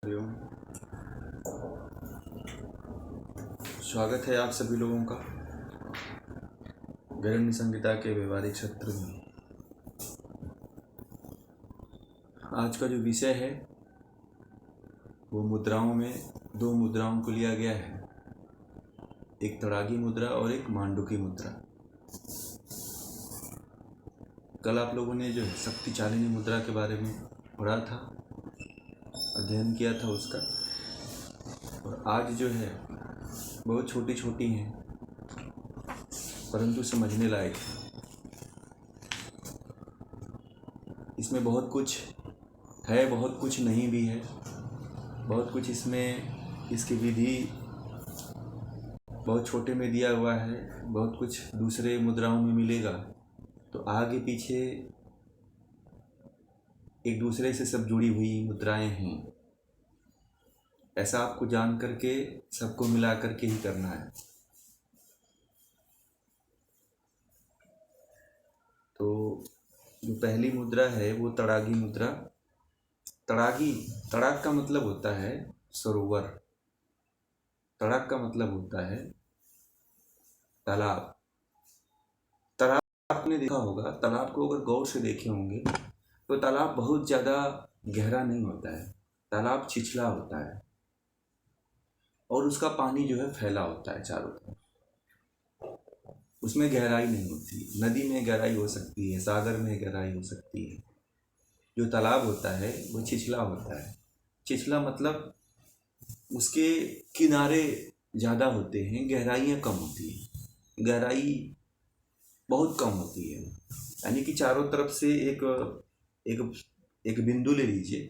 हरिओम। स्वागत है आप सभी लोगों का गृह संहिता के व्यवहारिक सत्र में। आज का जो विषय है वो मुद्राओं में दो मुद्राओं को लिया गया है, एक तड़ागी मुद्रा और एक मांडुकी मुद्रा। कल आप लोगों ने जो है शक्ति चालिनी मुद्रा के बारे में पढ़ा था, अध्ययन किया था उसका, और आज जो है बहुत छोटी छोटी हैं परंतु समझने लायक है। इसमें बहुत कुछ है, बहुत कुछ नहीं भी है, बहुत कुछ इसमें इसकी विधि बहुत छोटे में दिया हुआ है, बहुत कुछ दूसरे मुद्राओं में मिलेगा। तो आगे पीछे एक दूसरे से सब जुड़ी हुई मुद्राएं हैं, ऐसा आपको जान करके सबको मिला करके ही करना है। तो जो पहली मुद्रा है वो तड़ागी मुद्रा। तड़ाग का मतलब होता है सरोवर, तड़ाग का मतलब होता है तालाब। तालाब आपने देखा होगा, तालाब को अगर गौर से देखे होंगे तो तालाब बहुत ज़्यादा गहरा नहीं होता है, तालाब छिछला होता है और उसका पानी जो है फैला होता है चारों तरफ, उसमें गहराई नहीं होती। नदी में गहराई हो सकती है, सागर में गहराई हो सकती है। जो तालाब होता है वो छिछला होता है। छिछला मतलब उसके किनारे ज़्यादा होते हैं, गहराइयाँ कम होती है, गहराई बहुत कम होती है। यानी कि चारों तरफ से एक एक एक बिंदु ले लीजिए,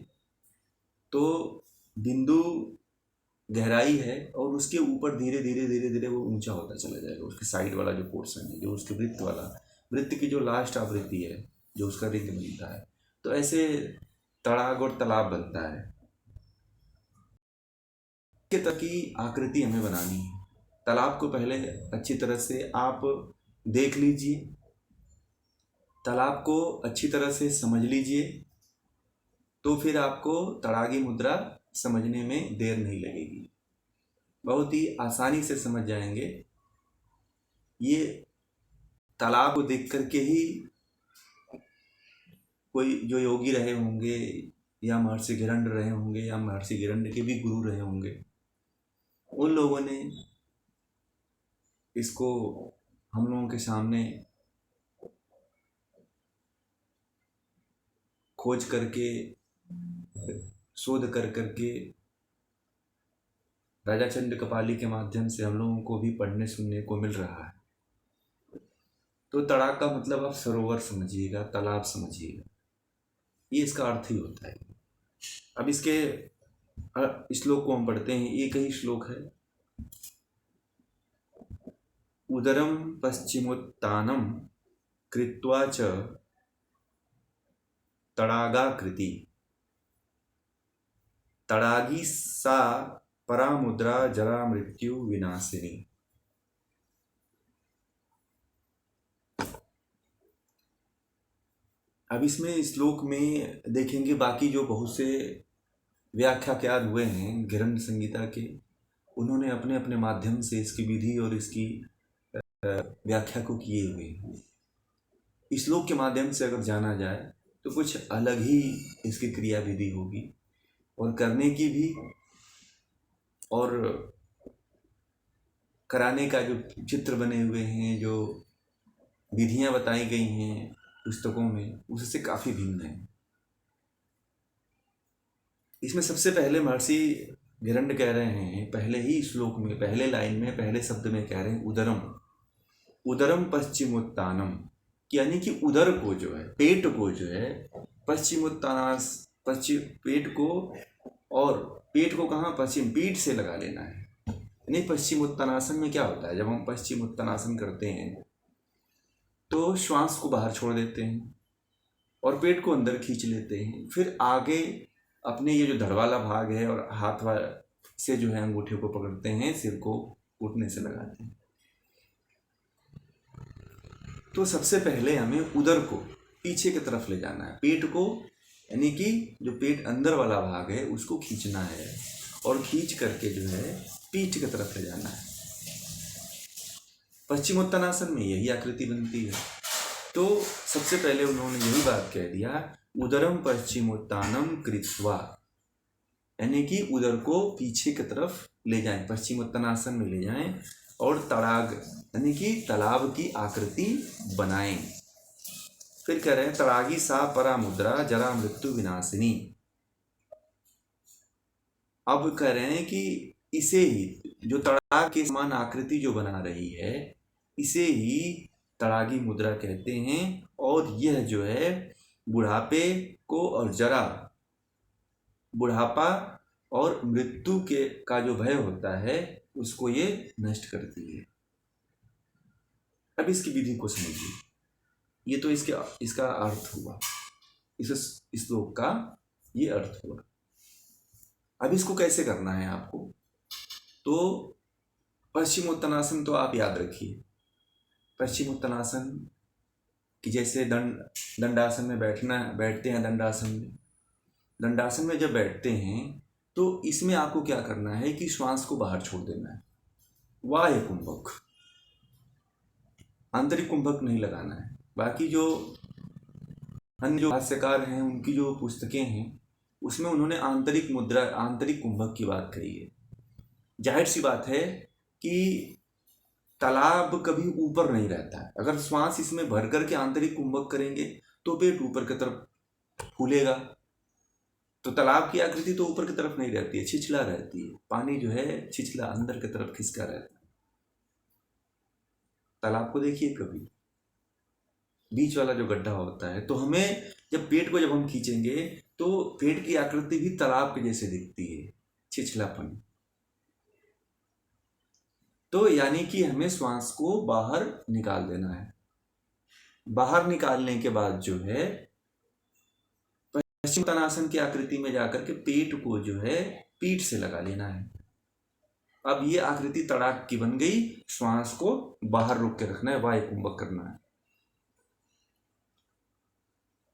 तो बिंदु गहराई है और उसके ऊपर धीरे धीरे धीरे धीरे वो ऊंचा होता चला जाएगा। उसके साइड वाला जो पोर्शन है, जो उसके वृत्त वाला, वृत्त की जो लास्ट आवृत्ति है, जो उसका रिंग बनता है, तो ऐसे तड़ाग और तालाब बनता है। के तक की आकृति हमें बनानी है। तालाब को पहले अच्छी तरह से आप देख लीजिए, तालाब को अच्छी तरह से समझ लीजिए, तो फिर आपको तड़ागी मुद्रा समझने में देर नहीं लगेगी, बहुत ही आसानी से समझ जाएंगे। ये तालाब को देख करके ही कोई जो योगी रहे होंगे या महर्षि गिरंड रहे होंगे या महर्षि गिरंड के भी गुरु रहे होंगे, उन लोगों ने इसको हम लोगों के सामने खोज करके, शोध कर करके, राजा चंद्र कपाली के माध्यम से हम लोगों को भी पढ़ने सुनने को मिल रहा है। तो तड़ाग का मतलब आप सरोवर समझिएगा, तालाब समझिएगा, ये इसका अर्थ ही होता है। अब इसके श्लोक को हम पढ़ते हैं। एक ही श्लोक है। उदरम पश्चिमोत्तानम कृत्वा च तड़ागाकृति तड़ागी सा परामुद्रा जरा मृत्यु विनाशिनी। अब इसमें श्लोक में देखेंगे, बाकी जो बहुत से व्याख्याकार हुए हैं गृह संहिता के, उन्होंने अपने अपने माध्यम से इसकी विधि और इसकी व्याख्या को किए हुए हैं। इस श्लोक के माध्यम से अगर जाना जाए तो कुछ अलग ही इसकी क्रिया विधि होगी और करने की भी, और कराने का जो चित्र बने हुए हैं, जो विधियां बताई गई हैं पुस्तकों में, उससे काफ़ी भिन्न है। इसमें सबसे पहले महर्षि गिरंड कह रहे हैं, पहले ही श्लोक में, पहले लाइन में, पहले शब्द में कह रहे हैं उदरम, उदरम पश्चिमोत्तानम, यानी कि उदर को जो है, पेट को जो है, पश्चिमोत्तानास, पश्चिम पेट को, और पेट को कहाँ, पश्चिम पीठ से लगा लेना है। यानी पश्चिमोत्तानासन में क्या होता है, जब हम पश्चिमोत्तानासन करते हैं तो श्वास को बाहर छोड़ देते हैं और पेट को अंदर खींच लेते हैं, फिर आगे अपने ये जो धड़ वाला भाग है और हाथ से जो है अंगूठे को पकड़ते हैं, सिर को घुटने से लगाते हैं। तो सबसे पहले हमें उदर को पीछे की तरफ ले जाना है, पेट को यानी कि जो पेट अंदर वाला भाग है उसको खींचना है और खींच करके जो है पीठ की तरफ ले जाना है। पश्चिमोत्तानासन में यही आकृति बनती है। तो सबसे पहले उन्होंने यही बात कह दिया, उदरम पश्चिमोत्तानम कृत्वा, यानी कि उदर को पीछे की तरफ ले जाएं, पश्चिमोत्तानासन में ले जाएं और तड़ाग यानी कि तालाब की आकृति बनाएं। फिर कह रहे हैं तड़ागी सा परा मुद्रा जरा मृत्यु विनाशिनी। अब कह रहे हैं कि इसे ही जो तड़ाग के समान आकृति जो बना रही है इसे ही तड़ागी मुद्रा कहते हैं। और यह जो है बुढ़ापे को और जरा बुढ़ापा और मृत्यु के का जो भय होता है उसको ये नष्ट करती है। अब इसकी विधि को समझिए। ये तो इसका अर्थ हुआ, इस श्लोक का ये अर्थ हुआ। अब इसको कैसे करना है आपको, तो पश्चिमोत्तानासन तो आप याद रखिए। पश्चिमोत्तानासन कि जैसे दंडासन में बैठते हैं, दंडासन में जब बैठते हैं तो इसमें आपको क्या करना है कि श्वास को बाहर छोड़ देना है। बाह्य कुंभक, आंतरिक कुंभक नहीं लगाना है। बाकी जो अन्य जो भाष्यकार हैं उनकी जो पुस्तकें हैं उसमें उन्होंने आंतरिक मुद्रा, आंतरिक कुंभक की बात कही है। जाहिर सी बात है कि तालाब कभी ऊपर नहीं रहता है। अगर श्वास इसमें भर करके आंतरिक कुंभक करेंगे तो पेट ऊपर की तरफ फूलेगा, तो तालाब की आकृति तो ऊपर की तरफ नहीं रहती है, छिछला रहती है। पानी जो है छिछला अंदर की तरफ खिसका रहता है। तालाब को देखिए कभी, बीच वाला जो गड्ढा होता है, तो हमें जब हम खींचेंगे तो पेट की आकृति भी तालाब के जैसे दिखती है, छिछलापन। तो यानी कि हमें श्वास को बाहर निकाल देना है। बाहर निकालने के बाद जो है पश्चिमोत्तानासन की आकृति में जाकर के पेट को जो है पीठ से लगा लेना है। अब ये आकृति तड़ाक की बन गई। श्वास को बाहर रोक के रखना है, वायु कुंभक करना है।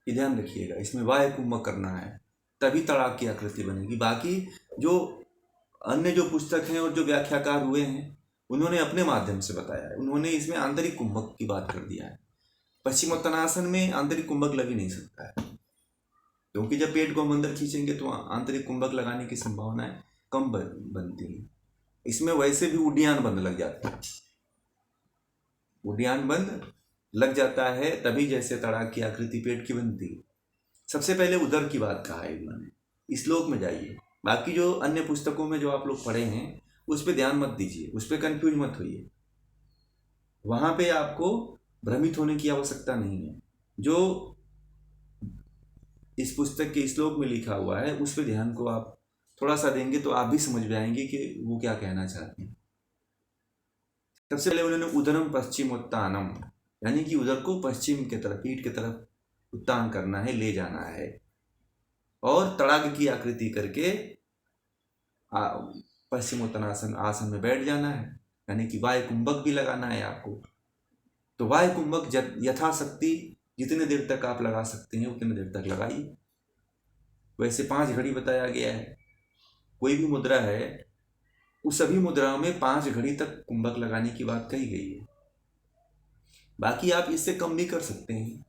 ये ध्यान रखिएगा, इसमें वायु कुंभक करना है तभी तड़ाक की आकृति बनेगी। बाकी जो अन्य जो पुस्तक हैं और जो व्याख्याकार हुए हैं उन्होंने अपने माध्यम से बताया है। उन्होंने इसमें आंतरिक कुंभक की बात कर दिया है। पश्चिमोत्तानासन में आंतरिक कुंभक लग ही नहीं सकता है, क्योंकि जब पेट को हम अंदर खींचेंगे तो आंतरिक कुंभक लगाने की संभावनाएं कम बनती है। इसमें वैसे भी उड्डयन बंद लग जाता है। उड्डयन बंद लग जाता है तभी जैसे तड़ाक की आकृति पेट की बनती है। सबसे पहले उदर की बात कहा है इन्होंने, इस श्लोक में जाइए। बाकी जो अन्य पुस्तकों में जो आप लोग पढ़े हैं उस पर ध्यान मत दीजिए, उस पर कन्फ्यूज मत होइए। वहाँ पे आपको भ्रमित होने की आवश्यकता नहीं है। जो इस पुस्तक के श्लोक में लिखा हुआ है उस पर ध्यान को आप थोड़ा सा देंगे तो आप भी समझ में आएंगे कि वो क्या कहना चाहते हैं। सबसे पहले उन्होंने उदरम पश्चिमोत्तानम, यानी कि उदर को पश्चिम की तरफ, पीठ की तरफ उत्तान करना है, ले जाना है और तड़ाग की आकृति करके पश्चिमोत्तानासन आसन में बैठ जाना है। यानी कि वायु कुंभक भी लगाना है आपको। तो वायु कुंभक यथाशक्ति जितने देर तक आप लगा सकते हैं उतने देर तक लगाइए। वैसे 5 घड़ी बताया गया है। कोई भी मुद्रा है उस सभी मुद्राओं में 5 घड़ी तक कुंभक लगाने की बात कही गई है। बाकी आप इससे कम भी कर सकते हैं।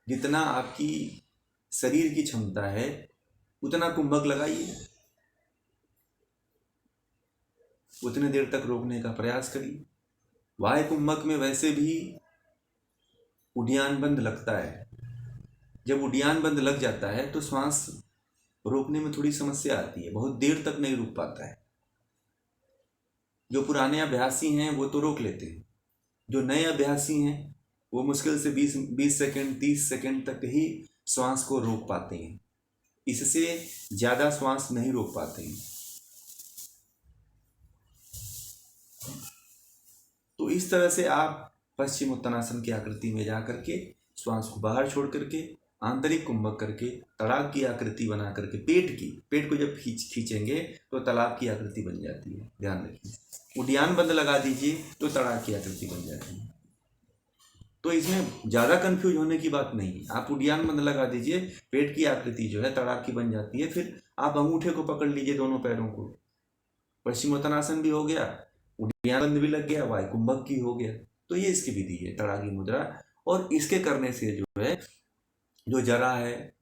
जितना आपकी शरीर की क्षमता है उतना कुंभक लगाइए, उतने देर तक रोकने का प्रयास करिए। वायु कुंभक में वैसे भी उड्डयन बंद लगता है। जब उड्डयन बंद लग जाता है तो श्वास रोकने में थोड़ी समस्या आती है, बहुत देर तक नहीं रुक पाता है। जो पुराने अभ्यासी हैं वो तो रोक लेते हैं, जो नए अभ्यासी हैं वो मुश्किल से 20 सेकंड 30 सेकंड तक ही श्वास को रोक पाते हैं। इससे ज़्यादा श्वास नहीं रोक पाते हैं। तो इस तरह से आप पश्चिमोत्तानासन की आकृति में जा करके श्वास को बाहर छोड़ करके आंतरिक कुंभक करके तड़ाग की आकृति बना करके पेट को जब खींचेंगे तो तालाब की आकृति बन जाती है। ध्यान रखिए, उड्डयन बंद लगा दीजिए तो तड़ाग की आकृति बन जाती है। तो इसमें ज़्यादा कंफ्यूज होने की बात नहीं है। आप उड्डयन बंद लगा दीजिए, पेट की आकृति जो है तड़ाग की बन जाती है। फिर आप अंगूठे को पकड़ लीजिए दोनों पैरों को, पश्चिमोत्तानासन भी हो गया, उड्डयन बंद भी लग गया, वायुकुंभक की हो गया। तो ये इसकी विधि है तड़ागी मुद्रा। और इसके करने से जो है, जो जरा है,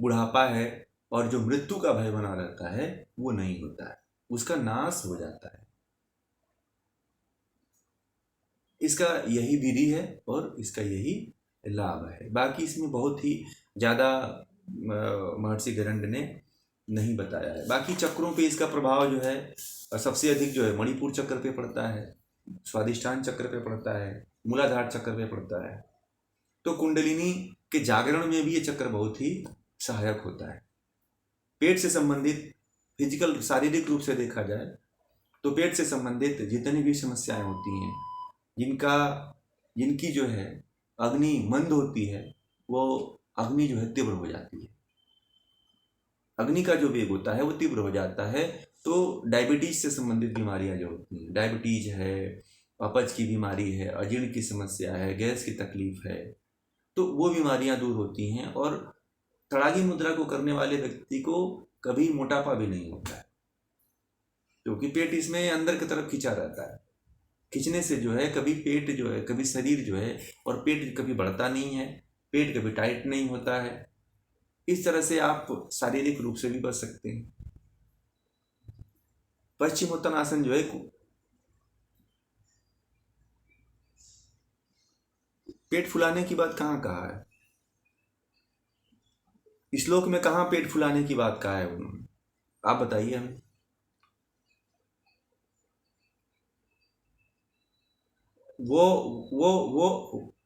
बुढ़ापा है और जो मृत्यु का भय बना रहता है वो नहीं होता है, उसका नाश हो जाता है। इसका यही विधि है और इसका यही लाभ है। बाकी इसमें बहुत ही ज़्यादा महर्षि गैरंड ने नहीं बताया है। बाकी चक्रों पे इसका प्रभाव जो है सबसे अधिक जो है मणिपुर चक्र पे पड़ता है, स्वादिष्ठान चक्र पे पड़ता है, मूलाधार चक्र पे पड़ता है। तो कुंडलिनी के जागरण में भी ये चक्र बहुत ही सहायक होता है। पेट से संबंधित फिजिकल शारीरिक रूप से देखा जाए तो पेट से संबंधित जितनी भी समस्याएं होती हैं, जिनकी जो है अग्नि मंद होती है, वो अग्नि जो है तीव्र हो जाती है। अग्नि का जो वेग होता है वो तीव्र हो जाता है। तो डायबिटीज से संबंधित बीमारियां जो होती हैं, डायबिटीज है, अपच की बीमारी है, अजीर्ण की समस्या है, गैस की तकलीफ है, तो वो बीमारियां दूर होती हैं। और तड़ागी मुद्रा को करने वाले व्यक्ति को कभी मोटापा भी नहीं होता है, क्योंकि पेट इसमें अंदर की तरफ खिंचा रहता है। खींचने से जो है कभी पेट जो है, कभी शरीर जो है, और पेट कभी बढ़ता नहीं है, पेट कभी टाइट नहीं होता है। इस तरह से आप शारीरिक रूप से भी बच सकते हैं। पश्चिमोत्तानासन जो है, पेट फुलाने की बात कहाँ कहा है श्लोक में? कहाँ पेट फुलाने की बात कहा है उन्होंने? आप बताइए हमें। वो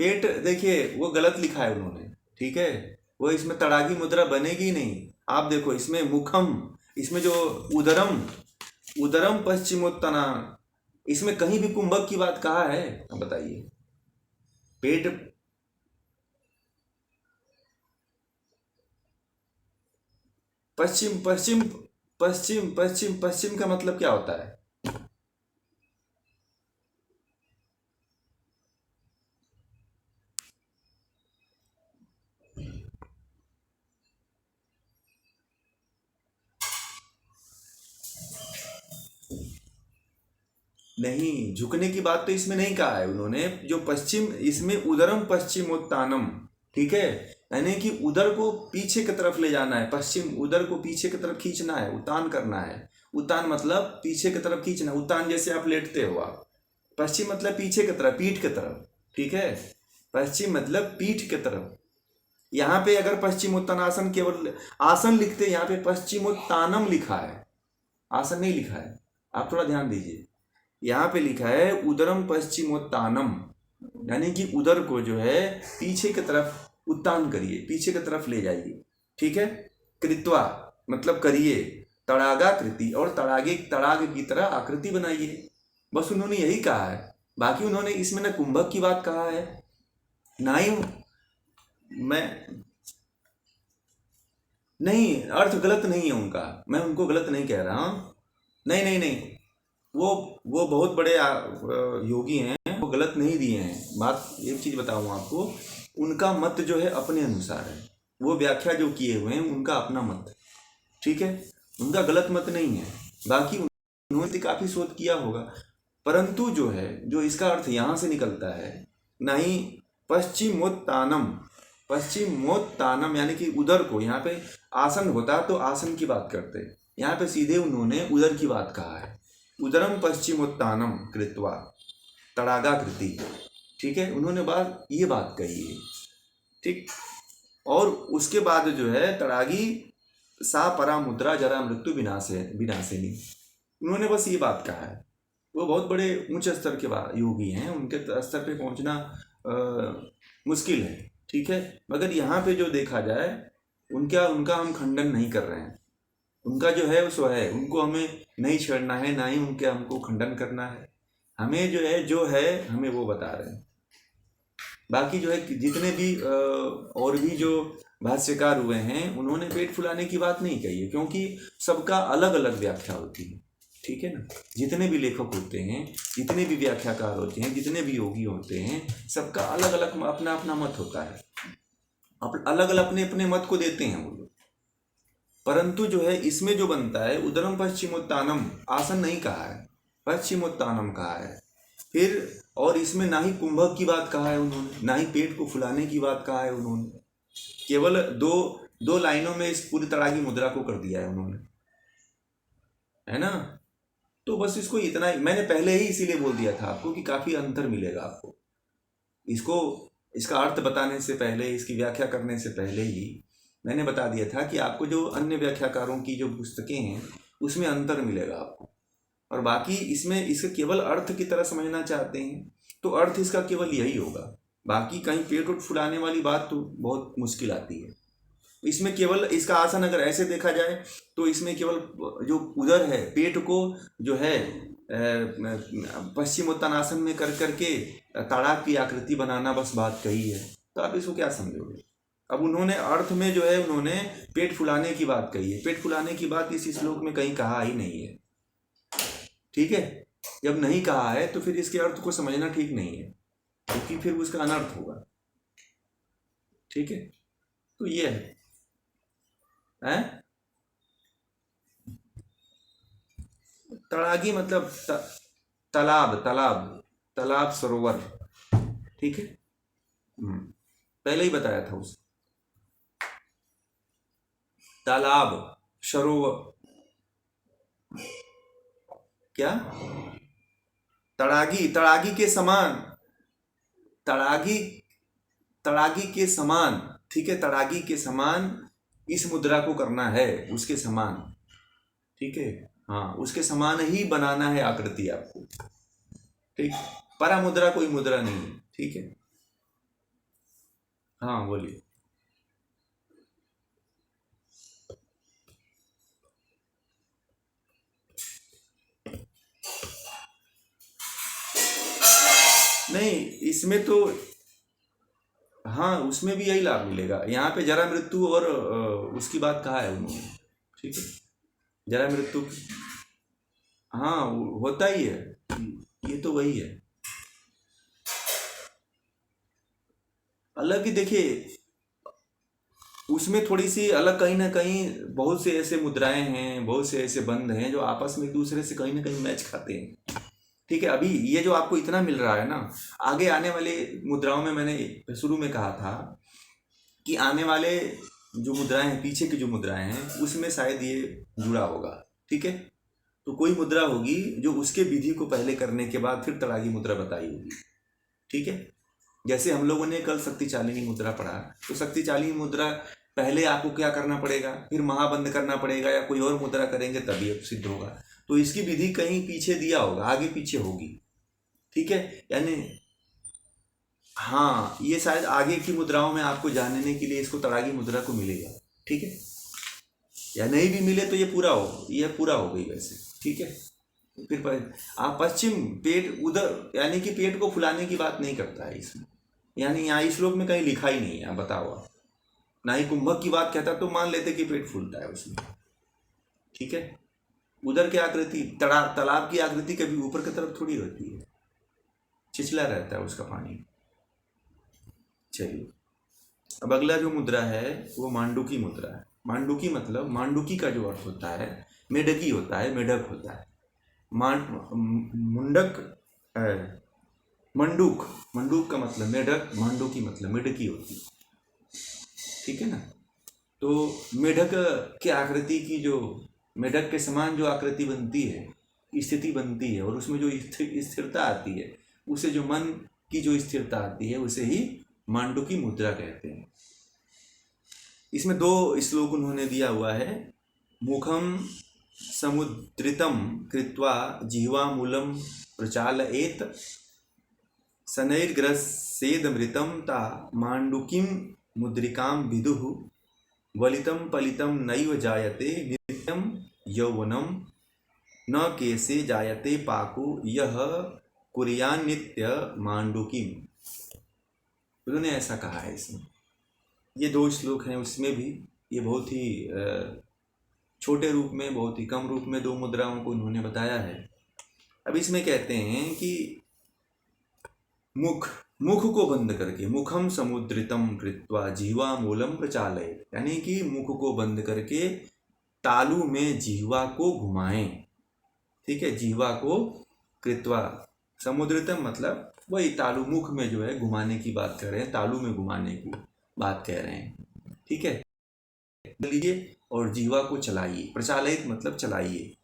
पेट देखिए, वो गलत लिखा है उन्होंने, ठीक है। वो इसमें तड़ागी मुद्रा बनेगी नहीं। आप देखो इसमें मुखम, इसमें जो उदरम, उदरम पश्चिमोत्ताना, इसमें कहीं भी कुंभक की बात कहा है? अब बताइए। पेट पश्चिम पश्चिम पश्चिम पश्चिम पश्चिम का मतलब क्या होता है? नहीं, झुकने की बात तो इसमें नहीं कहा है उन्होंने। जो पश्चिम, इसमें उदरम पश्चिमोत्तानम, ठीक है, यानी कि उदर को पीछे की तरफ ले जाना है। पश्चिम, उदर को पीछे की तरफ खींचना है, उतान करना है। उतान मतलब पीछे की तरफ खींचना। उतान जैसे आप लेटते हो आप, पश्चिम मतलब पीछे की तरफ, पीठ की तरफ, ठीक है। पश्चिम मतलब पीठ की तरफ। यहाँ पे अगर पश्चिमोत्तानासन केवल आसन लिखते, यहाँ पे पश्चिमोत्तानम लिखा है, आसन नहीं लिखा है। आप थोड़ा ध्यान दीजिए, यहाँ पे लिखा है उदरम पश्चिमोत्तानम, यानी कि उदर को जो है पीछे की तरफ उत्तान करिए, पीछे की तरफ ले जाइए, ठीक है। कृत्वा मतलब करिए, तड़ागाकृति, और तड़ागे, तड़ाग की तरह आकृति बनाइए। बस उन्होंने यही कहा है। बाकी उन्होंने इसमें न कुंभक की बात कहा है, ना ही मैं, नहीं, अर्थ गलत नहीं है उनका, मैं उनको गलत नहीं कह रहा हूँ। नहीं नहीं नहीं, वो बहुत बड़े योगी हैं, वो गलत नहीं दिए हैं। बात एक चीज़ बताऊँ आपको, उनका मत जो है अपने अनुसार है। वो व्याख्या जो किए हुए हैं उनका अपना मत, ठीक है, उनका गलत मत नहीं है। बाकी उन्होंने काफ़ी शोध किया होगा, परंतु जो है, जो इसका अर्थ यहाँ से निकलता है, नहीं पश्चिमोत्तानम, पश्चिमोत्तानम यानी कि उदर को, यहाँ पे आसन होता तो आसन की बात करते, यहाँ पे सीधे उन्होंने उदर की बात कहा है। उदरम पश्चिमोत्तानम कृत्वा तड़ागाकृति, ठीक है, उन्होंने ये बात कही है, ठीक। और उसके बाद जो है तड़ागी सा परा मुद्रा जरा मृत्यु विनाशिनी, उन्होंने बस ये बात कहा है। वो बहुत बड़े उच्च स्तर के योगी हैं, उनके स्तर पे पहुंचना मुश्किल है, ठीक है। मगर यहाँ पे जो देखा जाए, उनका हम खंडन नहीं कर रहे हैं। उनका जो है सो है, उनको हमें नहीं छेड़ना है, ना ही हमको खंडन करना है। हमें जो है हमें वो बता रहे हैं। बाकी जो है जितने भी और भी जो भाष्यकार हुए हैं, उन्होंने पेट फुलाने की बात नहीं कही है, क्योंकि सबका अलग अलग व्याख्या होती है। ठीक है ना। जितने भी लेखक होते हैं, जितने भी व्याख्याकार होते हैं, जितने भी योगी होते हैं, सबका अलग अलग अपना अपना मत होता है, अलग अलग अपने अपने मत को देते हैं वो लोग। परंतु जो है इसमें जो बनता है, उदरम पश्चिमोत्तानम, आसन नहीं कहा है, पश्चिमोत्तानम कहा है। फिर और इसमें ना ही कुंभक की बात कहा है उन्होंने, ना ही पेट को फुलाने की बात कहा है उन्होंने। केवल दो दो लाइनों में इस पूरी तड़ागी मुद्रा को कर दिया है उन्होंने, है ना। तो बस इसको इतना ही मैंने पहले ही इसीलिए बोल दिया था आपको कि काफ़ी अंतर मिलेगा आपको इसको, इसका अर्थ बताने से पहले, इसकी व्याख्या करने से पहले ही मैंने बता दिया था कि आपको जो अन्य व्याख्याकारों की जो पुस्तकें हैं उसमें अंतर मिलेगा आपको। और बाकी इसमें इसके केवल अर्थ की तरह समझना चाहते हैं तो अर्थ इसका केवल यही होगा। बाकी कहीं पेट उठ फुलाने वाली बात तो बहुत मुश्किल आती है इसमें। केवल इसका आसन अगर ऐसे देखा जाए तो इसमें केवल जो उदर है, पेट को जो है पश्चिमोत्तानासन में कर करके ताड़ाक की आकृति बनाना बस बात कही है, तो आप इसको क्या समझोगे। अब उन्होंने अर्थ में जो है उन्होंने पेट फुलाने की बात कही है। पेट फुलाने की बात इस श्लोक में कहीं कहा ही नहीं है, ठीक है। जब नहीं कहा है तो फिर इसके अर्थ को समझना ठीक नहीं है, क्योंकि फिर उसका अनर्थ होगा, ठीक है। तो ये है तड़ागी मतलब तालाब, तालाब, तालाब, सरोवर, ठीक है। पहले ही बताया था उसे, तालाब, सरोवर, क्या तड़ागी, तड़ागी के समान, तड़ागी, तड़ागी के समान, ठीक है। तड़ागी के समान इस मुद्रा को करना है, उसके समान, ठीक है। हाँ, उसके समान ही बनाना है आकृति आपको, ठीक। परा मुद्रा कोई मुद्रा नहीं है, ठीक है। हाँ बोलिए। नहीं, इसमें तो हाँ, उसमें भी यही लाभ मिलेगा। यहाँ पे जरा मृत्यु और उसकी बात कहा है उन्होंने, ठीक है। जरा मृत्यु, हाँ होता ही है, ये तो वही है। अलग ही देखिए, उसमें थोड़ी सी अलग, कहीं ना कहीं बहुत से ऐसे मुद्राएं हैं, बहुत से ऐसे बंध हैं जो आपस में एक दूसरे से कहीं ना कहीं मैच खाते हैं, ठीक है। अभी ये जो आपको इतना मिल रहा है ना, आगे आने वाले मुद्राओं में मैंने शुरू में कहा था कि आने वाले जो मुद्राएं हैं, पीछे की जो मुद्राएं हैं, उसमें शायद ये जुड़ा होगा, ठीक है। तो कोई मुद्रा होगी जो उसके विधि को पहले करने के बाद फिर तड़ागी मुद्रा बताई होगी, ठीक है। जैसे हम लोगों ने कल शक्ति चालिनी मुद्रा पढ़ा, तो शक्ति चालिनी मुद्रा पहले आपको क्या करना पड़ेगा, फिर महाबंद करना पड़ेगा, या कोई और मुद्रा करेंगे तभी सिद्ध होगा। तो इसकी विधि कहीं पीछे दिया होगा, आगे पीछे होगी, ठीक है। यानी हाँ, ये शायद आगे की मुद्राओं में आपको जानने के लिए इसको तड़ागी मुद्रा को मिलेगा, ठीक है। या नहीं भी मिले तो ये पूरा हो गई वैसे, ठीक है। फिर आप पश्चिम, पेट उधर, यानी कि पेट को फुलाने की बात नहीं करता है इसमें, यानी यहाँ इस श्लोक में कहीं लिखा ही नहीं है, बताओ आप। ना ही कुंभक की बात कहता तो मान लेते कि पेट फूलता है उसमें, ठीक है। उधर की आकृति, तालाब की आकृति कभी ऊपर की तरफ थोड़ी रहती है, छिछला रहता है उसका पानी। चलिए, अब अगला जो मुद्रा है वो मांडुकी मुद्रा है। मांडुकी मतलब, मांडुकी का जो अर्थ होता है मेढकी होता है, मेढक होता है। मुंडक, मंडूक, मंडूक का मतलब मेढक, मांडुकी मतलब मेढकी होती है, ठीक है ना। तो मेढक की आकृति की, जो मेढक के समान जो आकृति बनती है, स्थिति बनती है, और उसमें जो स्थिरता आती है, उसे जो मन की जो स्थिरता आती है, उसे ही मांडुकी मुद्रा कहते हैं। इसमें 2 श्लोक उन्होंने दिया हुआ है। मुखम समुद्रितम कृत्वा जिह्वामूलम प्रचालयेत शनैर्ग्रसेदमृतं ता मांडुकीं मुद्रिकां विदुः वलितं पलितं नैव जायते नित्यं यौवनं न केसे जायते पाको यह कुर्यान्नित्य मांडुकीं। उन्होंने ऐसा कहा है इसमें। ये 2 श्लोक हैं, उसमें भी ये बहुत ही छोटे रूप में, बहुत ही कम रूप में 2 मुद्राओं को इन्होंने बताया है। अब इसमें कहते हैं कि मुख को बंद करके, मुखम समुद्रितम कृत्वा जिह्वा मूलम प्रचालय, यानी कि मुख को बंद करके तालु में जिह्वा को घुमाएं। ठीक है, जिह्वा को कृत्वा, समुद्रितम मतलब वही तालु, मुख में जो है घुमाने की बात कर रहे हैं, तालु में घुमाने की बात कह रहे हैं। ठीक है, लीजिए और जिह्वा को चलाइए, प्रचालित मतलब चलाइए,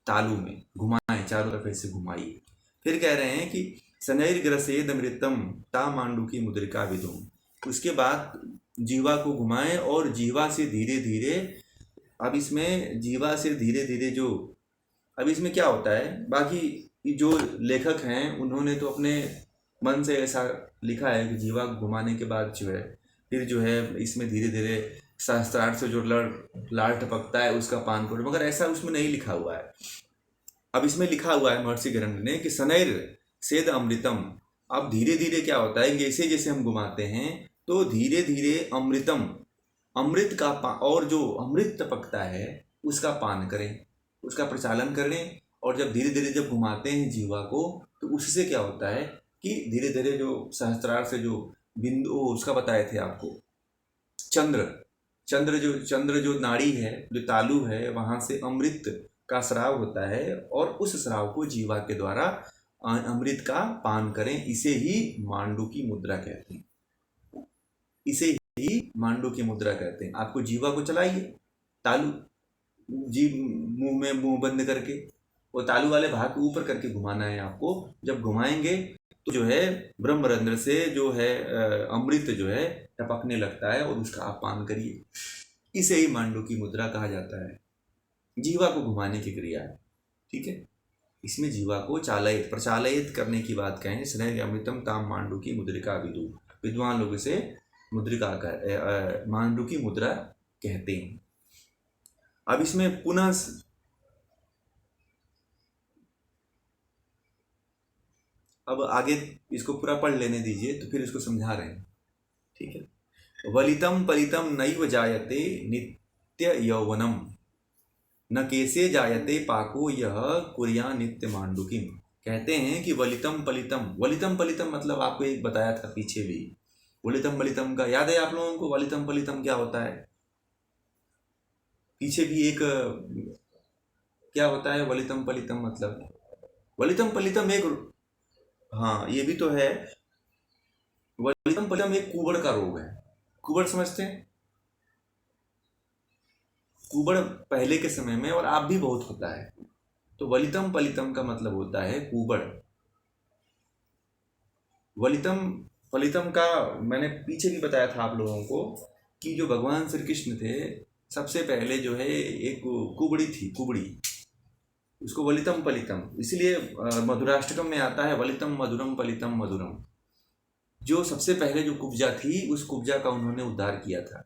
तालु में घुमाएं, चारों तरफ ऐसे घुमाइए। फिर कह रहे हैं कि शनैर्ग्रसेद अमृतम ता मांडुकी मुद्रिका विदुम, उसके बाद जिह्वा को घुमाएं और जिह्वा से धीरे धीरे, अब इसमें जिह्वा से धीरे धीरे जो, अब इसमें क्या होता है, बाकी जो लेखक हैं उन्होंने तो अपने मन से ऐसा लिखा है कि जिह्वा घुमाने के बाद जो है फिर जो है इसमें धीरे धीरे सहस्त्रार्थ से जो लाल टपकता है उसका पान करो, मगर ऐसा उसमें नहीं लिखा हुआ है। अब इसमें लिखा हुआ है महर्षि गरंड ने कि शनैर सेद अमृतम, अब धीरे धीरे क्या होता है, जैसे जैसे हम घुमाते हैं तो धीरे धीरे अमृतम, अमृत का और जो अमृत टपकता है उसका पान करें, उसका प्रचालन करें। और जब धीरे धीरे जब घुमाते हैं जीवा को तो उससे क्या होता है कि धीरे धीरे जो सहस्त्रार से जो बिंदु, उसका बताए थे आपको, चंद्र जो नाड़ी है, जो तालु है, वहाँ से अमृत का स्राव होता है और उस स्राव को जीवा के द्वारा अमृत का पान करें। इसे ही मांडू की मुद्रा कहते हैं, इसे ही मांडू की मुद्रा कहते हैं। आपको जीवा को चलाइए, तालु जीव मुंह में मुंह बंद करके वो तालु वाले भाग को ऊपर करके घुमाना है आपको। जब घुमाएंगे तो जो है ब्रह्मरंध्र से जो है अमृत जो है टपकने लगता है और उसका आप पान करिए। इसे ही मांडू की मुद्रा कहा जाता है, जीवा को घुमाने की क्रिया है। ठीक है, इसमें जीवा को चालयित प्रचालयित करने की बात कहें। स्नेह अमृतम ताम मांडू की मुद्रिका विदु, विद्वान लोग इसे मुद्रिका मांडू की मुद्रा कहते हैं। अब इसमें पुनः अब आगे इसको पूरा पढ़ लेने दीजिए तो फिर इसको समझा रहे हैं। ठीक है, वलितम पलितम नैव जायते नित्य यौवनम न केसे जायते पाको यह कुरिया नित्य मांडुकिम। कहते हैं कि वलितम पलितम, वलितम पलितम मतलब आपको एक बताया था पीछे भी, वलितम पलितम का याद है आप लोगों को? वलितम पलितम क्या होता है? पीछे भी एक क्या होता है वलितम पलितम मतलब? वलितम पलितम एक, हाँ ये भी तो है, वलितम पलितम एक कुबड़ का रोग है। कुबड़ समझते हैं? कुबड़ पहले के समय में और आप भी बहुत होता है, तो वलितम पलितम का मतलब होता है कुबड़। वलितम पलितम का मैंने पीछे भी बताया था आप लोगों को कि जो भगवान श्री कृष्ण थे सबसे पहले जो है एक कुबड़ी थी, कुबड़ी, उसको वलितम पलितम, इसलिए मधुराष्टकम में आता है वलितम मधुरम पलितम मधुरम। जो सबसे पहले जो कुब्जा थी उस कुब्जा का उन्होंने उद्धार किया था।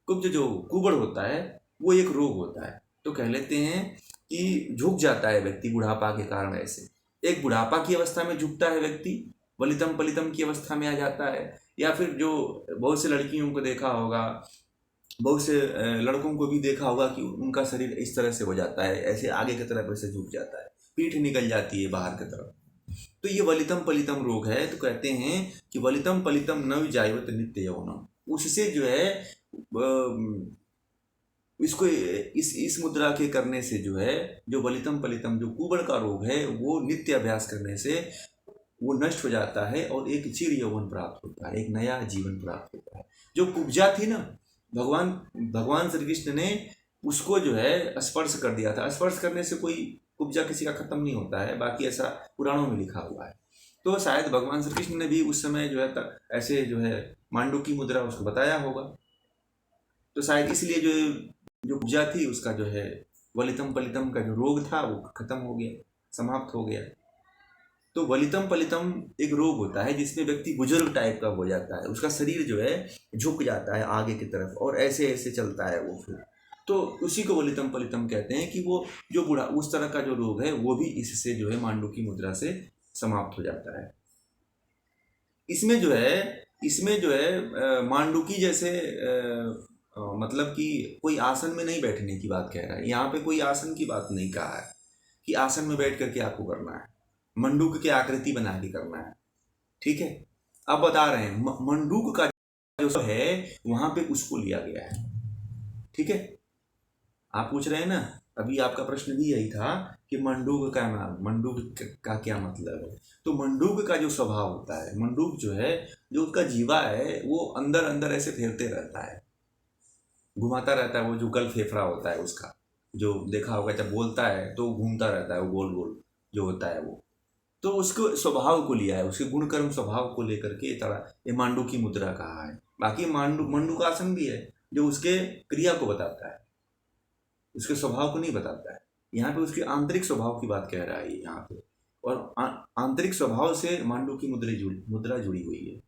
कुब्ज जो कुबड़ होता है वो एक रोग होता है, तो कह लेते हैं कि झुक जाता है व्यक्ति बुढ़ापा के कारण। ऐसे एक बुढ़ापा की अवस्था में झुकता है व्यक्ति, वलितम पलितम की अवस्था में आ जाता है। या फिर जो बहुत से लड़कियों को देखा होगा, बहुत से लड़कों को भी देखा होगा कि उनका शरीर इस तरह से हो जाता है, ऐसे आगे की तरफ ऐसे झुक जाता है, पीठ निकल जाती है बाहर की तरफ, तो ये वलितम पलितम रोग है। तो कहते हैं कि वलितम पलितम न जायवत नित्य यौवनम, उससे जो है इसको इस मुद्रा के करने से जो है, जो वलितम पलितम जो कुबड़ का रोग है वो नित्य अभ्यास करने से वो नष्ट हो जाता है और एक चिर यौवन प्राप्त होता है, एक नया जीवन प्राप्त होता है। जो कुब्जा थी ना, भगवान श्री कृष्ण ने उसको जो है स्पर्श कर दिया था। स्पर्श करने से कोई कुब्जा किसी का खत्म नहीं होता है, बाकी ऐसा पुराणों में लिखा हुआ है। तो शायद भगवान श्री कृष्ण ने भी उस समय जो है ऐसे जो है मांडू की मुद्रा उसको बताया होगा, तो शायद इसलिए जो कुब्जा थी उसका जो है वलितम पलितम का जो रोग था वो खत्म हो गया, समाप्त हो गया। तो वलितम पलितम एक रोग होता है जिसमें व्यक्ति बुजुर्ग टाइप का हो जाता है, उसका शरीर जो है झुक जाता है आगे की तरफ और ऐसे ऐसे चलता है वो फिर, तो उसी को वलितम पलितम कहते हैं कि वो जो बूढ़ा उस तरह का जो रोग है वो भी इससे जो है मांडू की मुद्रा से समाप्त हो जाता है। इसमें जो है मांडुकी जैसे मतलब कि कोई आसन में नहीं बैठने की बात कह रहा है, यहाँ पे कोई आसन की बात नहीं कहा है कि आसन में बैठ करके आपको करना है, मंडूक की आकृति बना के करना है। ठीक है, अब बता रहे हैं मंडूक का जो है वहां पे उसको लिया गया है। ठीक है, आप पूछ रहे हैं ना, अभी आपका प्रश्न भी यही था कि मंडूक का नाम, मंडूक का क्या मतलब है। तो मंडूक का जो स्वभाव होता है, मंडूक जो है, जो उसका जीवा है वो अंदर अंदर ऐसे फेरते रहता है, घुमाता रहता है। वो जो गल फेफड़ा होता है उसका, जो देखा होगा जब बोलता है तो घूमता रहता है, वो गोल गोल जो होता है वो। तो उसको स्वभाव को लिया है, उसके गुण कर्म स्वभाव को लेकर के ये मांडू की मुद्रा कहा है। बाकी मंडूकासन भी है जो उसके क्रिया को बताता है, उसके स्वभाव को नहीं बताता है। यहाँ पे उसके आंतरिक स्वभाव की बात कह रहा है यहाँ पे, और आंतरिक स्वभाव से मांडू की मुद्रा जुड़ी हुई है।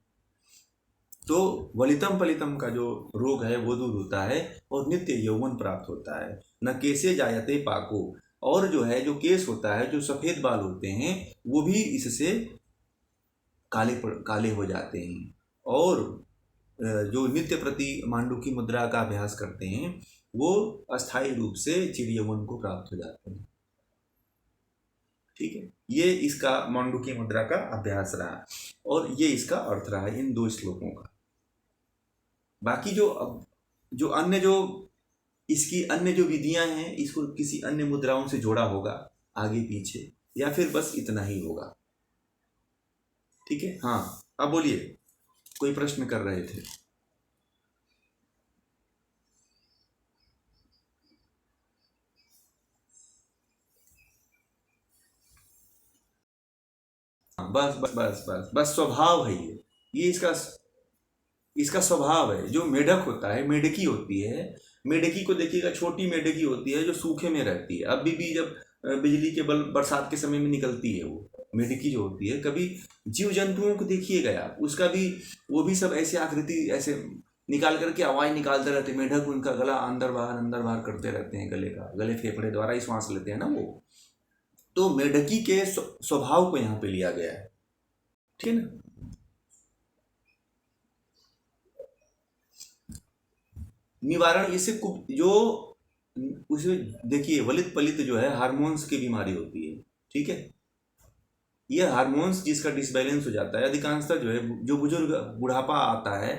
तो वलितम पलितम का जो रोग है वो दूर होता है और नित्य यौवन प्राप्त होता है। न केसे जायते पाको, और जो है जो केस होता है, जो सफ़ेद बाल होते हैं, वो भी इससे काले हो जाते हैं। और जो नित्य प्रति मांडू की मुद्रा का अभ्यास करते हैं वो अस्थायी रूप से चिर यौवन को प्राप्त हो जाते हैं। ठीक है, ये इसका मांडू की मुद्रा का अभ्यास रहा और ये इसका अर्थ रहा इन 2 श्लोकों का। बाकी जो अन्य जो इसकी अन्य जो विधियां हैं, इसको किसी अन्य मुद्राओं से जोड़ा होगा आगे पीछे, या फिर बस इतना ही होगा। ठीक है, हाँ अब बोलिए, कोई प्रश्न कर रहे थे। हाँ, बस बस बस बस बस स्वभाव है ये इसका इसका स्वभाव है। जो मेढक होता है, मेढकी होती है, मेढकी को देखिएगा, छोटी मेढकी होती है जो सूखे में रहती है। अभी भी जब बिजली के बल बरसात के समय में निकलती है, वो मेढकी जो होती है, कभी जीव जंतुओं को देखिएगा आप, उसका भी, वो भी सब ऐसे आकृति ऐसे निकाल करके आवाज निकालते रहते हैं। मेढक उनका गला अंदर बाहर करते रहते हैं, गले फेफड़े द्वारा ही श्वास लेते हैं ना वो। तो मेढकी के स्वभाव को यहाँ पे लिया गया है। ठीक है ना। निवारण इससे जो उसे देखिए, वलित पलित जो है हार्मोन्स की बीमारी होती है। ठीक है, ये हार्मोन्स जिसका डिसबैलेंस हो जाता है, अधिकांशतः जो है, जो बुजुर्ग बुढ़ापा आता है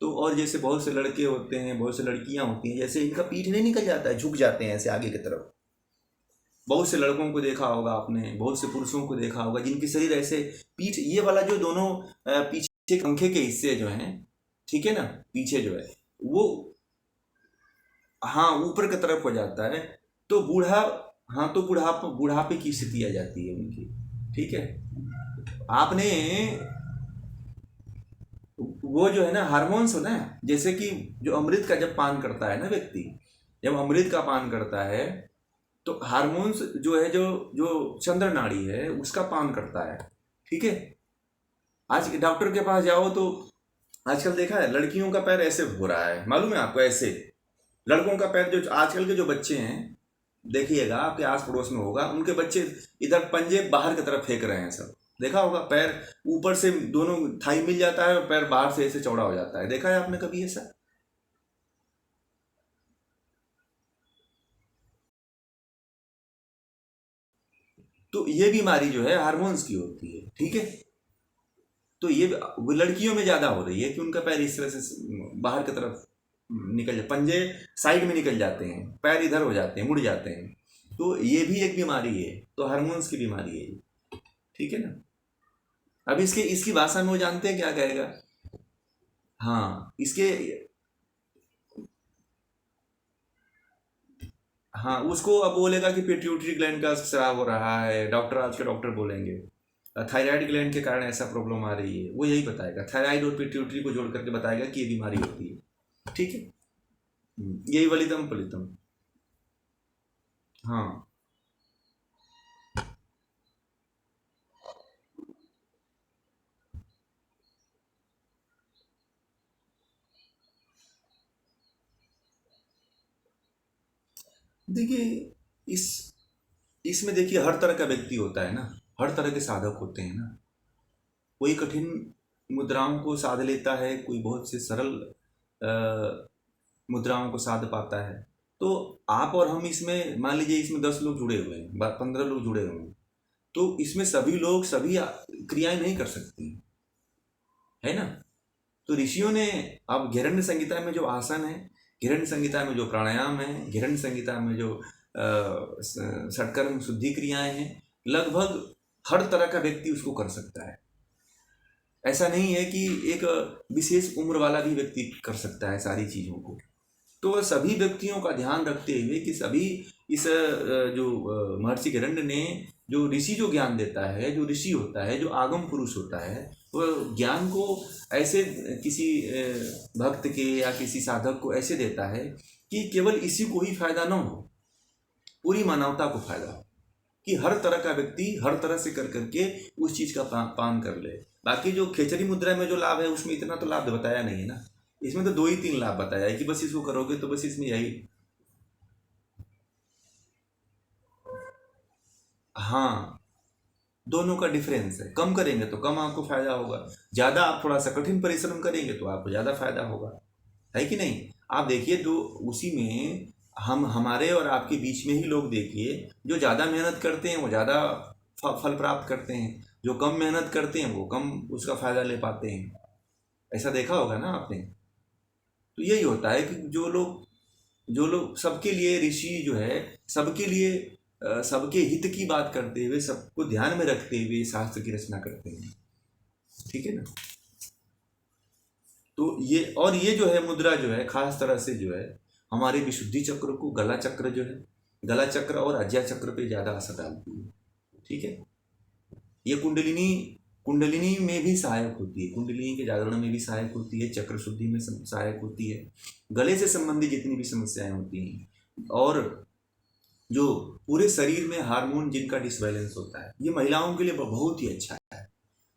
तो, और जैसे बहुत से लड़के होते हैं, बहुत से लड़कियां होती हैं, जैसे इनका पीठ नहीं निकल जाता है, झुक जाते हैं ऐसे आगे की तरफ। बहुत से लड़कों को देखा होगा आपने, बहुत से पुरुषों को देखा होगा जिनके शरीर ऐसे, पीठ ये वाला जो दोनों पीछे पंखे के हिस्से जो हैं, ठीक है ना, पीछे जो है वो, हाँ ऊपर की तरफ हो जाता है। तो हाँ तो बुढ़ापे की स्थिति आ जाती है उनकी। ठीक है, आपने वो जो है ना हार्मोन्स होता है, जैसे कि जो अमृत का जब पान करता है ना व्यक्ति, जब अमृत का पान करता है तो हार्मोन्स जो है, जो जो चंद्र नाड़ी है उसका पान करता है। ठीक है, आज डॉक्टर के पास जाओ तो आजकल देखा है लड़कियों का पैर ऐसे हो रहा है, मालूम है आपको, ऐसे। लड़कों का पैर, जो आजकल के जो बच्चे हैं, देखिएगा आपके आस पड़ोस में होगा, उनके बच्चे इधर पंजे बाहर की तरफ फेंक रहे हैं सब। देखा होगा, पैर ऊपर से दोनों थाई मिल जाता है और पैर बाहर से ऐसे चौड़ा हो जाता है। देखा है आपने कभी ऐसा? तो ये बीमारी जो है हार्मोन्स की होती है। ठीक है, तो ये वो लड़कियों में ज्यादा हो रही है कि उनका पैर इस तरह से बाहर की तरफ निकल जाए, पंजे साइड में निकल जाते हैं, पैर इधर हो जाते हैं, मुड़ जाते हैं। तो ये भी एक बीमारी है, तो हार्मोन्स की बीमारी है ये। ठीक है ना। अब इसके इसकी भाषा में वो जानते हैं क्या कहेगा? हाँ इसके, हाँ उसको अब बोलेगा कि पिट्यूटरी ग्लैंड का स्राव हो रहा है, डॉक्टर, आज के डॉक्टर बोलेंगे थायराइड ग्लैंड के कारण ऐसा प्रॉब्लम आ रही है, वो यही बताएगा, थायराइड और पिट्यूटरी को जोड़ करके बताएगा कि ये बीमारी होती है। ठीक है, यही वलितम पलितम। हाँ देखिए, इस इसमें देखिए हर तरह का व्यक्ति होता है ना, हर तरह के साधक होते हैं ना। कोई कठिन मुद्राओं को साध लेता है, कोई बहुत से सरल मुद्राओं को साध पाता है। तो आप और हम इसमें, मान लीजिए इसमें 10 लोग जुड़े हुए हैं, 15 लोग जुड़े हुए हैं, तो इसमें सभी लोग सभी क्रियाएं नहीं कर सकते, है ना। तो ऋषियों ने, अब हिरण्य संहिता में जो आसन है, हिरण्य संहिता में जो प्राणायाम है, हिरण्य संहिता में जो षटकर्म शुद्धि क्रियाएं हैं, लगभग हर तरह का व्यक्ति उसको कर सकता है। ऐसा नहीं है कि एक विशेष उम्र वाला भी व्यक्ति कर सकता है सारी चीज़ों को। तो सभी व्यक्तियों का ध्यान रखते हुए कि सभी इस जो महर्षि हिरण्य ने जो ऋषि जो ज्ञान देता है, जो ऋषि होता है, जो आगम पुरुष होता है, वह ज्ञान को ऐसे किसी भक्त के या किसी साधक को ऐसे देता है कि केवल इसी को ही फायदा न हो, पूरी मानवता को फायदा हो, कि हर तरह का व्यक्ति हर तरह से कर करके उस चीज़ का पान कर ले। बाकी जो खेचरी मुद्रा में जो लाभ है उसमें इतना तो लाभ बताया नहीं है ना, इसमें तो 2 ही 3 लाभ बताया है कि बस इसको करोगे तो बस इसमें यही। हाँ, दोनों का डिफरेंस है, कम करेंगे तो कम आपको फायदा होगा, ज़्यादा आप थोड़ा सा कठिन परिश्रम करेंगे तो आपको ज़्यादा फायदा होगा, है कि नहीं। आप देखिए, जो उसी में हम हमारे और आपके बीच में ही लोग देखिए, जो ज़्यादा मेहनत करते हैं वो ज़्यादा फल प्राप्त करते हैं, जो कम मेहनत करते हैं वो कम उसका फायदा ले पाते हैं। ऐसा देखा होगा ना आपने। तो यही होता है कि जो लोग सबके लिए, ऋषि जो है सबके लिए सबके हित की बात करते हुए, सबको ध्यान में रखते हुए शास्त्र की रचना करते हैं, ठीक है ना। तो ये जो है मुद्रा जो है खास तरह से जो है हमारे विशुद्धि चक्र को, गला चक्र जो है, गला चक्र और अज्ञा चक्र पे ज़्यादा असर डालती है, ठीक है। ये कुंडलिनी में भी सहायक होती है, कुंडलिनी के जागरण में भी सहायक होती है, चक्र शुद्धि में सहायक होती है, गले से संबंधित जितनी भी समस्याएं होती हैं, और जो पूरे शरीर में हार्मोन जिनका डिसबैलेंस होता है, ये महिलाओं के लिए बहुत ही अच्छा है।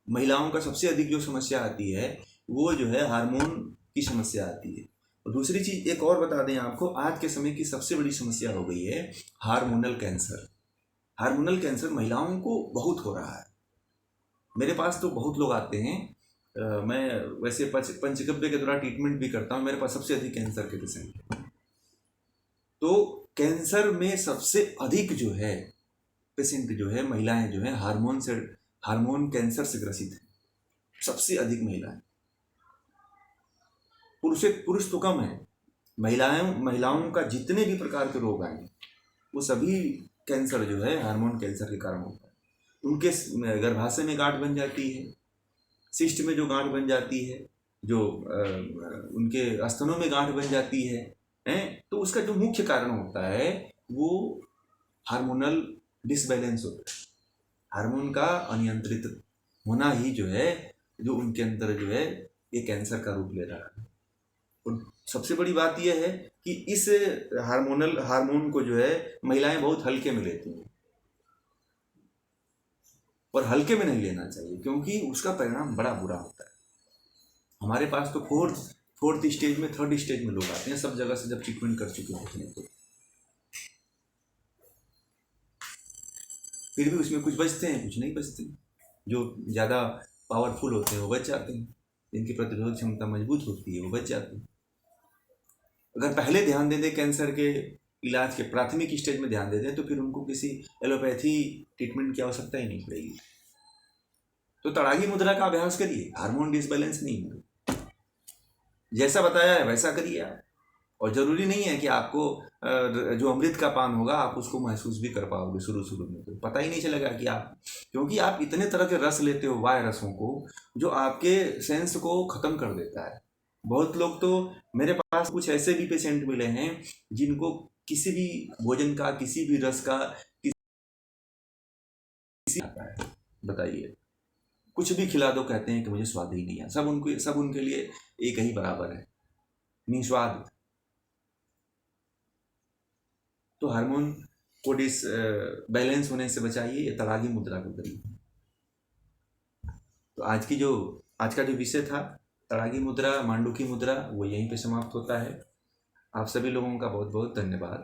महिलाओं का सबसे अधिक जो समस्या आती है वो जो है हार्मोन की समस्या आती है। और दूसरी चीज़ एक और बता दें आपको, आज के समय की सबसे बड़ी समस्या हो गई है हार्मोनल कैंसर। हार्मोनल कैंसर महिलाओं को बहुत हो रहा है। मेरे पास तो बहुत लोग आते हैं, मैं वैसे पंचगव्य के द्वारा ट्रीटमेंट भी करता हूँ, मेरे पास सबसे अधिक कैंसर के पेशेंट हैं। तो कैंसर में सबसे अधिक जो है पेशेंट जो है, महिलाएं जो है, हार्मोन कैंसर से ग्रसित है, सबसे अधिक महिलाएं। पुरुष तो कम है। महिलाओं का जितने भी प्रकार के रोग आए वो सभी कैंसर जो है हार्मोन कैंसर के कारण होता है। उनके गर्भाशय में गांठ बन जाती है, सिस्ट में जो गांठ बन जाती है, जो उनके स्तनों में गांठ बन जाती है, तो उसका जो मुख्य कारण होता है वो हार्मोनल डिसबैलेंस होता है। हार्मोन का अनियंत्रित होना ही जो है, जो उनके अंदर जो है ये कैंसर का रूप ले रहा है। और सबसे बड़ी बात यह है कि इस हार्मोन को जो है महिलाएं बहुत हल्के में लेती हैं, और हल्के में नहीं लेना चाहिए क्योंकि उसका परिणाम बड़ा बुरा होता है। हमारे पास तो फोर्थ स्टेज में, थर्ड स्टेज में लोग आते हैं, सब जगह से जब ट्रीटमेंट कर चुके होते हैं, तो फिर भी उसमें कुछ बचते हैं, कुछ नहीं बचते। जो ज़्यादा पावरफुल होते हैं वो बच जाते हैं, जिनकी प्रतिरोधक क्षमता मजबूत होती है वो बच जाते हैं। अगर पहले ध्यान दे दें कैंसर के इलाज के, प्राथमिक स्टेज में ध्यान दे दें, तो फिर उनको किसी एलोपैथी ट्रीटमेंट की आवश्यकता ही नहीं पड़ेगी। तो तड़ागी मुद्रा का अभ्यास करिए, हार्मोन डिसबैलेंस नहीं हो, जैसा बताया है वैसा करिए आप। और ज़रूरी नहीं है कि आपको जो अमृत का पान होगा आप उसको महसूस भी कर पाओगे। शुरू में तो पता ही नहीं चलेगा कि आप, क्योंकि आप इतने तरह के रस लेते हो, वाय रसों को, जो आपके सेंस को ख़त्म कर देता है। बहुत लोग तो, मेरे पास कुछ ऐसे भी पेशेंट मिले हैं जिनको किसी भी भोजन का, किसी भी रस का, किसी आता है, बताइए, कुछ भी खिला दो कहते हैं कि मुझे स्वाद ही नहीं है। सब उनके लिए एक ही बराबर है, निस्वाद। तो हार्मोन को बैलेंस होने से बचाइए, ये तड़ागी मुद्रा को करिए। तो आज का जो विषय था तड़ागी मुद्रा, मांडुकी मुद्रा, वो यहीं पे समाप्त होता है। आप सभी लोगों का बहुत बहुत धन्यवाद।